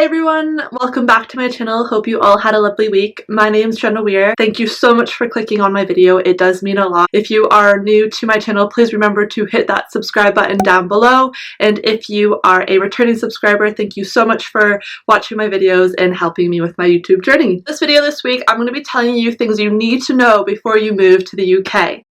everyone, welcome back to my channel. Hope you all had a lovely week. My name's Jenna WEIR. Thank you so much for clicking on my video. It does mean a lot. If you are new to my channel, please remember to hit that subscribe button down below. And if you are a returning subscriber, thank you so much for watching my videos and helping me with my YouTube journey. This video this week, I'm going to be telling you things you need to know before you move to the UK.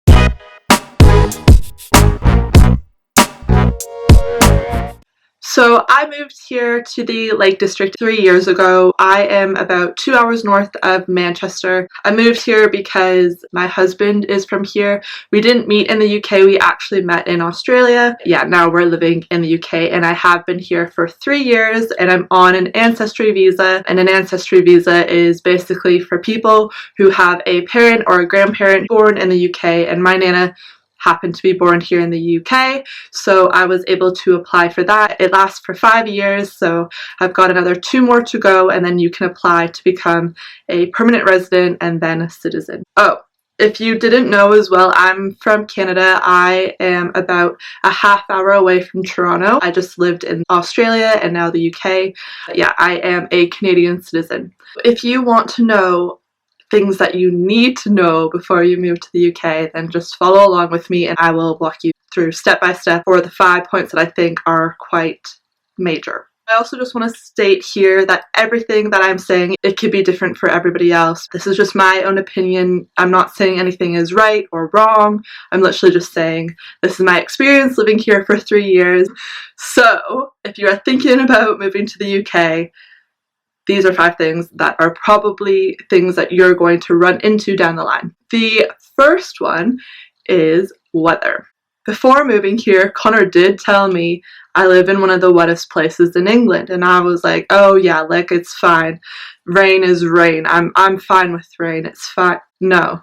So I moved here to the Lake District 3 years ago. I am about 2 hours north of Manchester. I moved here because my husband is from here. We didn't meet in the UK, we actually met in Australia. Yeah, now we're living in the UK and I have been here for 3 years and I'm on an ancestry visa. And an ancestry visa is basically for people who have a parent or a grandparent born in the UK, and my Nana happened to be born here in the UK, so I was able to apply for that. It lasts for 5 years, so I've got another 2 more to go, and then you can apply to become a permanent resident and then a citizen. Oh, if you didn't know as well, I'm from Canada. I am about a half-hour away from Toronto. I just lived in Australia and now the UK. Yeah, I am a Canadian citizen. If you want to know things that you need to know before you move to the UK, then just follow along with me and I will walk you through step by step for the 5 points that I think are quite major. I also just want to state here that everything that I'm saying, it could be different for everybody else. This is just my own opinion. I'm not saying anything is right or wrong. I'm literally just saying this is my experience living here for 3 years. So if you are thinking about moving to the UK, these are 5 things that are probably things that you're going to run into down the line. The first one is weather. Before moving here, Connor did tell me I live in one of the wettest places in England, and I was like, oh yeah, like it's fine. Rain is rain. I'm fine with rain. It's fine. No,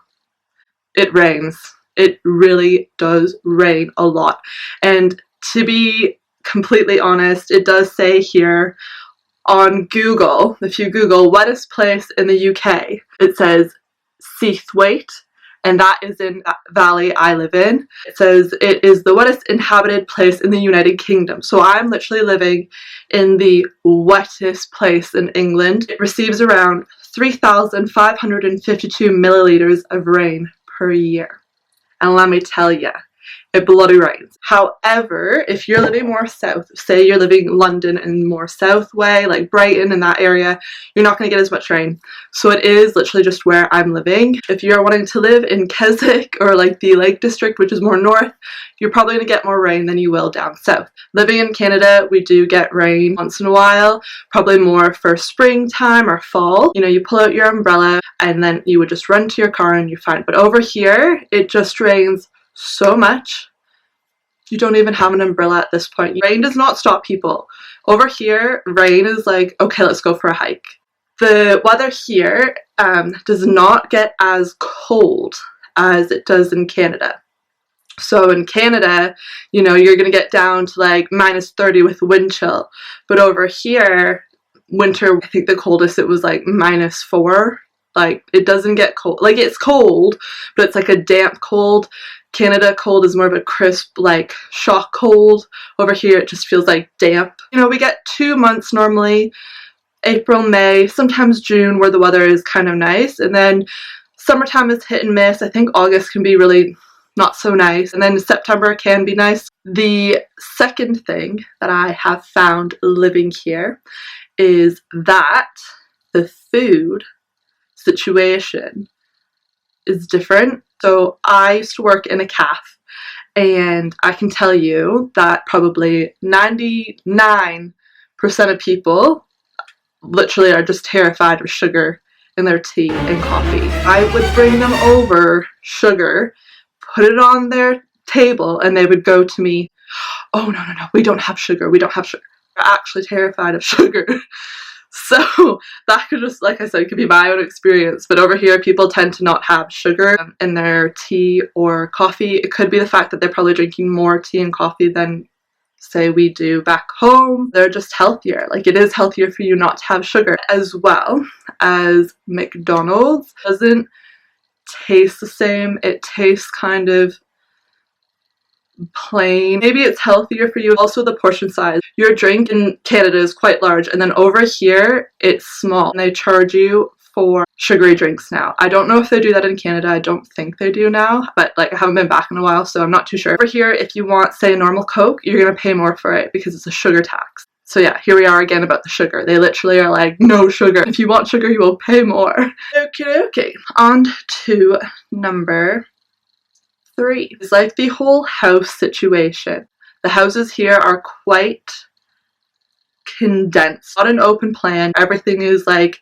it rains. It really does rain a lot. And to be completely honest, it does say here on Google, if you Google wettest place in the UK, it says Seathwaite, and that is in that valley I live in. It says it is the wettest inhabited place in the United Kingdom. So I'm literally living in the wettest place in England. It receives around 3,552 milliliters of rain per year. And let me tell you, it bloody rains. However, if you're living more south, say you're living in London and more south way, like Brighton and that area, you're not going to get as much rain. So it is literally just where I'm living. If you're wanting to live in Keswick or like the Lake District, which is more north, you're probably going to get more rain than you will down south. Living in Canada, we do get rain once in a while, probably more for springtime or fall. You know, you pull out your umbrella and then you would just run to your car and you're fine. But over here, it just rains so much you don't even have an umbrella at this point. Rain does not stop people. Over here, rain is like, okay, let's go for a hike. The weather here does not get as cold as it does in Canada. So in Canada, you know, you're gonna get down to like -30 with wind chill. But over here, winter, I think the coldest it was like -4. Like, it doesn't get cold. Like, it's cold, but it's like a damp cold. Canada cold is more of a crisp, like, shock cold. Over here, it just feels like damp. You know, we get 2 months normally, April, May, sometimes June, where the weather is kind of nice. And then summertime is hit and miss. I think August can be really not so nice. And then September can be nice. The second thing that I have found living here is that the food situation is different. So I used to work in a cafe, and I can tell you that probably 99% of people literally are just terrified of sugar in their tea and coffee. I would bring them over sugar, put it on their table, and they would go to me, oh no, we don't have sugar, we don't have sugar. They're actually terrified of sugar. So that could just, like I said, could be my own experience. But over here, people tend to not have sugar in their tea or coffee. It could be the fact that they're probably drinking more tea and coffee than, say, we do back home. They're just healthier. Like, it is healthier for you not to have sugar. As well as McDonald's doesn't taste the same. It tastes kind of plain. Maybe it's healthier for you. Also the portion size. Your drink in Canada is quite large, and then over here it's small, and they charge you for sugary drinks now. I don't know if they do that in Canada. I don't think they do now, but like I haven't been back in a while, so I'm not too sure. Over here, if you want, say, a normal Coke, you're gonna pay more for it because it's a sugar tax. So yeah, here we are again about the sugar. They literally are like, no sugar. If you want sugar, you will pay more. Okay. On to number 3. It's like the whole house situation. The houses here are quite condensed. Not an open plan. Everything is like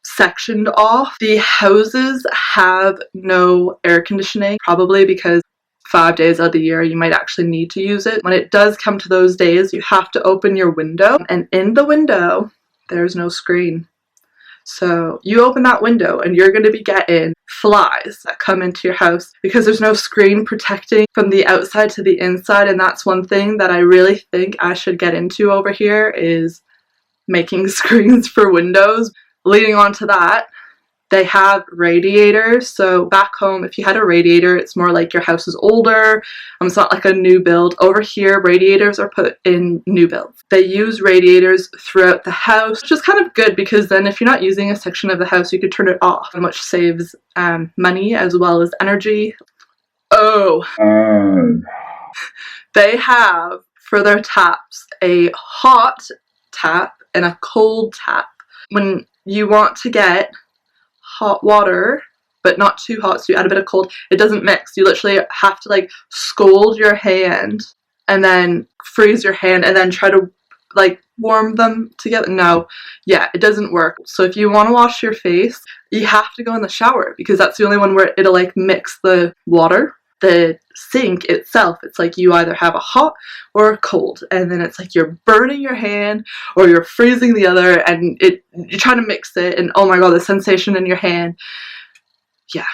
sectioned off. The houses have no air conditioning, probably because 5 days out of the year you might actually need to use it. When it does come to those days, you have to open your window, and in the window there's no screen. So you open that window and you're going to be getting flies that come into your house because there's no screen protecting from the outside to the inside. And that's one thing that I really think I should get into over here, is making screens for windows. Leading on to that, they have radiators. So back home, if you had a radiator, it's more like your house is older. It's not like a new build. Over here, radiators are put in new builds. They use radiators throughout the house, which is kind of good because then if you're not using a section of the house, you could turn it off, which saves money as well as energy. They have for their taps a hot tap and a cold tap. When you want to get hot water but not too hot, so you add a bit of cold, it doesn't mix. You literally have to like scald your hand and then freeze your hand and then try to like warm them together. No, yeah, it doesn't work. So if you want to wash your face, you have to go in the shower because that's the only one where it'll like mix the water. The sink itself, it's like you either have a hot or a cold, and then it's like you're burning your hand or you're freezing the other, and you're trying to mix it, and oh my god, the sensation in your hand, yeah,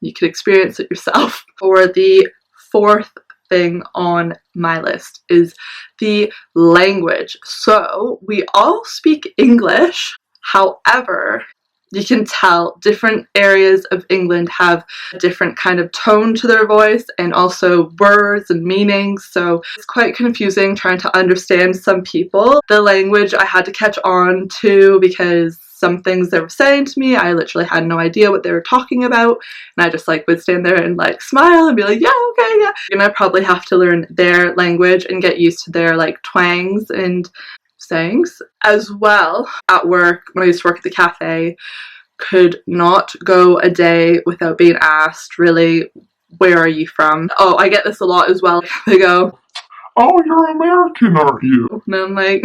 you could experience it yourself. For the 4th thing on my list is the language. So we all speak English, however, you can tell different areas of England have a different kind of tone to their voice and also words and meanings, so it's quite confusing trying to understand some people. The language I had to catch on to because some things they were saying to me, I literally had no idea what they were talking about, and I just like would stand there and like smile and be like, yeah, okay, yeah. And I probably have to learn their language and get used to their like twangs and sayings as well. At work, when I used to work at the cafe, could not go a day without being asked, really, where are you from? Oh, I get this a lot as well. They go, oh, you're American, aren't you? And I'm like,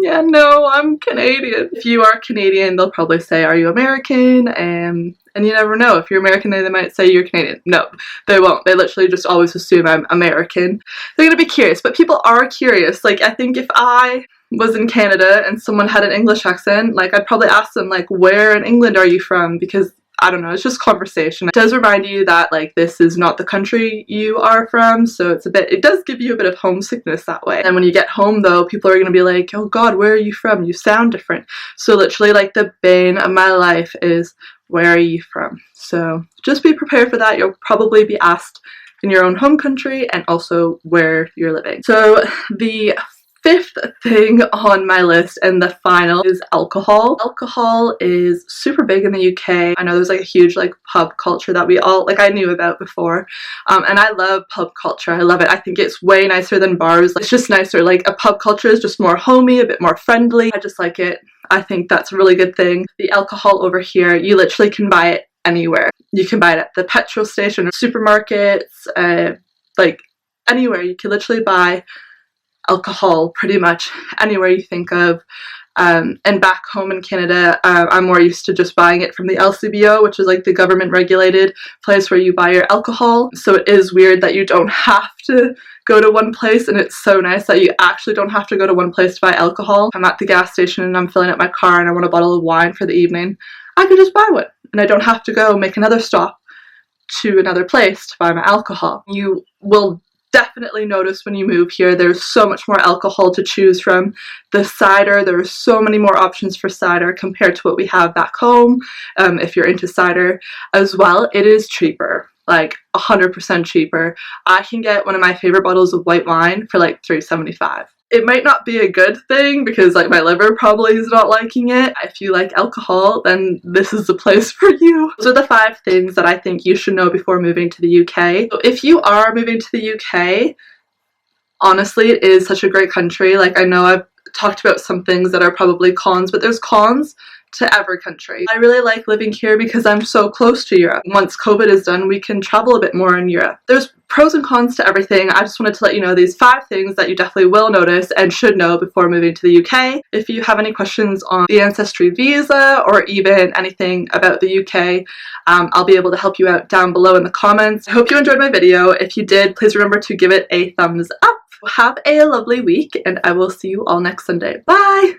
yeah, no, I'm Canadian. If you are Canadian, they'll probably say, are you American? And you never know. If you're American, they might say you're Canadian. No, they won't. They literally just always assume I'm American. They're going to be curious, but people are curious. Like, I think if I was in Canada and someone had an English accent, like, I'd probably ask them, like, where in England are you from? Because I don't know, it's just conversation. It does remind you that like this is not the country you are from, so it does give you a bit of homesickness that way. And when you get home though, people are going to be like, oh god, where are you from? You sound different. So literally like the bane of my life is, where are you from? So just be prepared for that. You'll probably be asked in your own home country and also where you're living. So the 5th thing on my list and the final is alcohol. Alcohol is super big in the UK. I know there's like a huge like pub culture that we all, like I knew about before, and I love pub culture. I love it. I think it's way nicer than bars. It's just nicer. Like a pub culture is just more homey, a bit more friendly. I just like it. I think that's a really good thing. The alcohol over here, you literally can buy it anywhere. You can buy it at the petrol station, supermarkets, like anywhere. You can literally buy alcohol pretty much anywhere you think of. And back home in Canada, I'm more used to just buying it from the LCBO, which is like the government regulated place where you buy your alcohol. So it is weird that you don't have to go to one place, and it's so nice that you actually don't have to go to one place to buy alcohol. I'm at the gas station and I'm filling up my car and I want a bottle of wine for the evening. I can just buy one and I don't have to go make another stop to another place to buy my alcohol. You will definitely notice when you move here, there's so much more alcohol to choose from. The cider, there are so many more options for cider compared to what we have back home. If you're into cider as well, it is cheaper. like 100% cheaper. I can get one of my favorite bottles of white wine for like $3.75. It might not be a good thing because like my liver probably is not liking it. If you like alcohol, then this is the place for you. Those are the 5 things that I think you should know before moving to the UK. So if you are moving to the UK, honestly, it is such a great country. Like, I know I've talked about some things that are probably cons, but there's cons to every country. I really like living here because I'm so close to Europe. Once COVID is done, we can travel a bit more in Europe. There's pros and cons to everything. I just wanted to let you know these 5 things that you definitely will notice and should know before moving to the UK. If you have any questions on the ancestry visa or even anything about the UK, I'll be able to help you out down below in the comments. I hope you enjoyed my video. If you did, please remember to give it a thumbs up. Have a lovely week, and I will see you all next Sunday. Bye!